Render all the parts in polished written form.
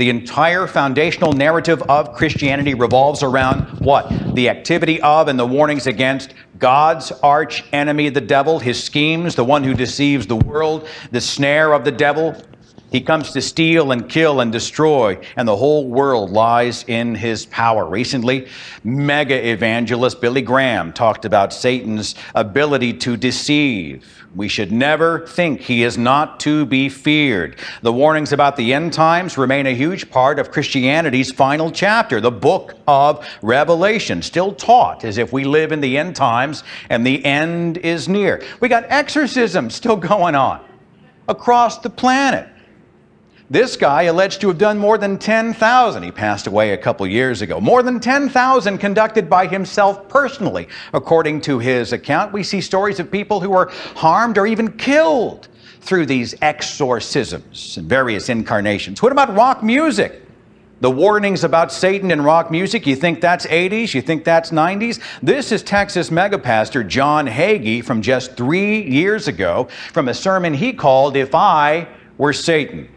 The entire foundational narrative of Christianity revolves around what? The activity of and the warnings against God's arch enemy, the devil, his schemes, the one who deceives the world, the snare of the devil. He comes to steal and kill and destroy, and the whole world lies in his power. Recently, mega evangelist Billy Graham talked about Satan's ability to deceive. We should never think he is not to be feared. The warnings about the end times remain a huge part of Christianity's final chapter, the book of Revelation, still taught as if we live in the end times and the end is near. We got exorcisms still going on across the planet. This guy alleged to have done more than 10,000. He passed away a couple years ago. More than 10,000 conducted by himself personally. According to his account, we see stories of people who were harmed or even killed through these exorcisms and various incarnations. What about rock music? The warnings about Satan in rock music, you think that's 80s? You think that's 90s? This is Texas megapastor John Hagee from just 3 years ago from a sermon he called "If I Were Satan."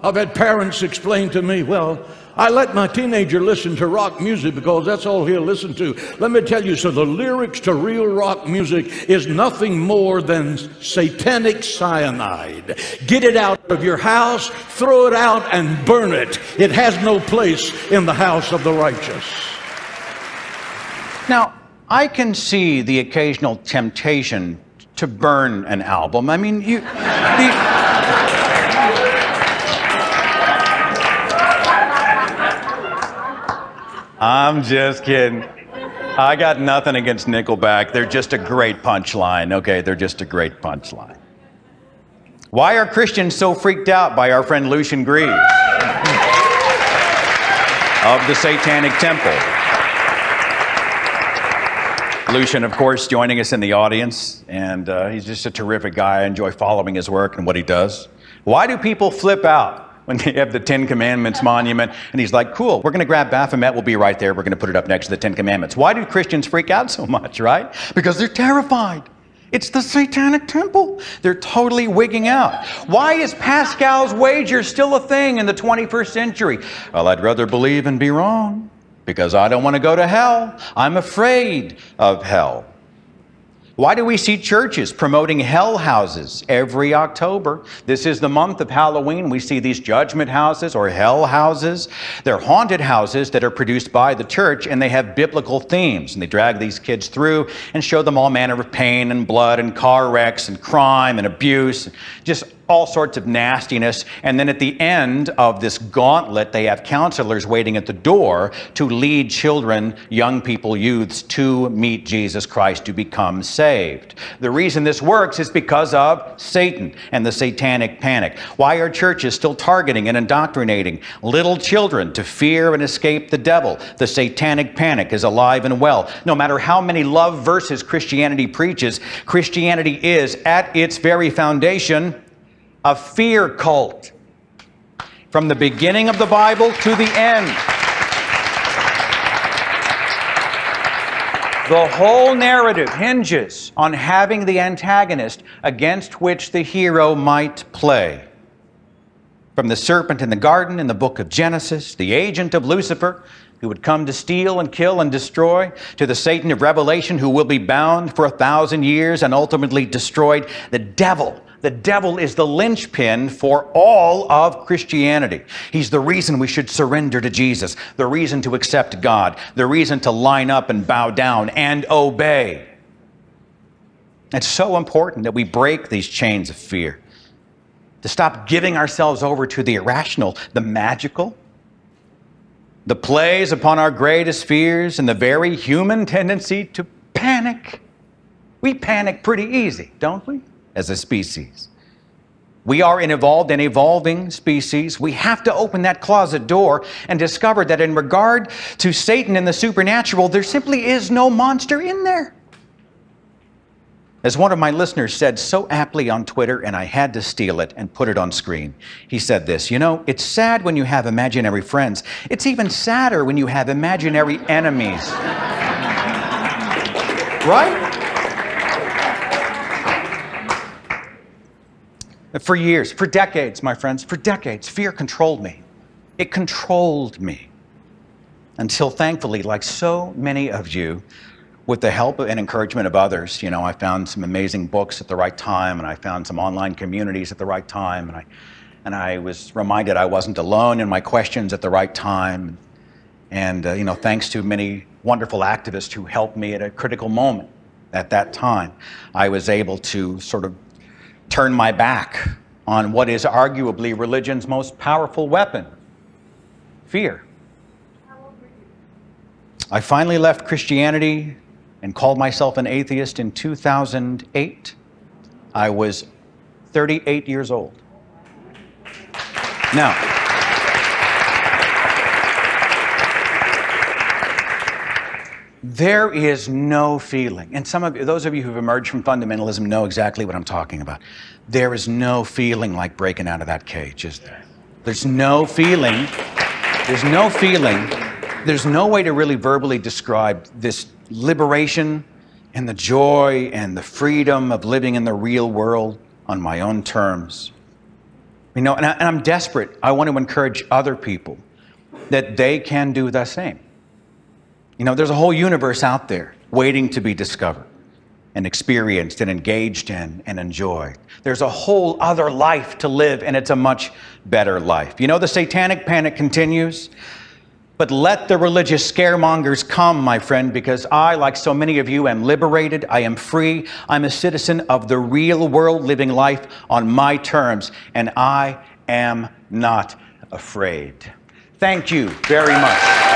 I've had parents explain to me, well, I let my teenager listen to rock music because that's all he'll listen to. Let me tell you, so the lyrics to real rock music is nothing more than satanic cyanide. Get it out of your house, throw it out, and burn it. It has no place in the house of the righteous. Now, I can see the occasional temptation to burn an album. I mean, I'm just kidding. I got nothing against Nickelback. They're just a great punchline. Okay, they're just a great punchline. Why are Christians so freaked out by our friend Lucian Greaves of the Satanic Temple? Lucian, of course, joining us in the audience, and he's just a terrific guy. I enjoy following his work and what he does. Why do people flip out when they have the 10 Commandments monument, and he's like, cool, we're going to grab Baphomet, we'll be right there, we're going to put it up next to the 10 Commandments. Why do Christians freak out so much, right? Because they're terrified. It's the Satanic Temple. They're totally wigging out. Why is Pascal's wager still a thing in the 21st century? Well, I'd rather believe and be wrong, because I don't want to go to hell. I'm afraid of hell. Why do we see churches promoting hell houses every October? This is the month of Halloween. We see these judgment houses or hell houses. They're haunted houses that are produced by the church, and they have biblical themes. And they drag these kids through and show them all manner of pain and blood and car wrecks and crime and abuse, just all sorts of nastiness. And then at the end of this gauntlet, they have counselors waiting at the door to lead children, young people, youths to meet Jesus Christ, to become saved. The reason this works is because of Satan and the Satanic Panic. Why are churches still targeting and indoctrinating little children to fear and escape the devil? The Satanic Panic is alive and well. No matter how many love verses Christianity preaches, Christianity is, at its very foundation, a fear cult. From the beginning of the Bible to the end. The whole narrative hinges on having the antagonist against which the hero might play. From the serpent in the garden in the book of Genesis, the agent of Lucifer, who would come to steal and kill and destroy, to the Satan of Revelation, who will be bound for 1,000 years and ultimately destroyed. The devil is the linchpin for all of Christianity. He's the reason we should surrender to Jesus, the reason to accept God, the reason to line up and bow down and obey. It's so important that we break these chains of fear, to stop giving ourselves over to the irrational, the magical, the plays upon our greatest fears, and the very human tendency to panic. We panic pretty easy, don't we? As a species. We are an evolved and evolving species. We have to open that closet door and discover that in regard to Satan and the supernatural, there simply is no monster in there. As one of my listeners said so aptly on Twitter, and I had to steal it and put it on screen. He said this, you know, it's sad when you have imaginary friends. It's even sadder when you have imaginary enemies. Right? For years, for decades, my friends, for decades, fear controlled me. It controlled me. Until thankfully, like so many of you, with the help and encouragement of others, you know, I found some amazing books at the right time, and I found some online communities at the right time, and I was reminded I wasn't alone in my questions at the right time. And, you know, thanks to many wonderful activists who helped me at a critical moment at that time, I was able to sort of turn my back on what is arguably religion's most powerful weapon, fear. How old were you? I finally left Christianity and called myself an atheist in 2008. I was 38 years old. Now, there is no feeling, and those of you who've emerged from fundamentalism know exactly what I'm talking about. There is no feeling like breaking out of that cage, is there? There's no feeling, there's no feeling, there's no way to really verbally describe this liberation and the joy and the freedom of living in the real world on my own terms. You know, and I'm desperate. I want to encourage other people that they can do the same. You know, there's a whole universe out there waiting to be discovered and experienced and engaged in and enjoyed. There's a whole other life to live, and it's a much better life. You know, the Satanic Panic continues, but let the religious scaremongers come, my friend, because I, like so many of you, am liberated, I am free, I'm a citizen of the real world living life on my terms, and I am not afraid. Thank you very much.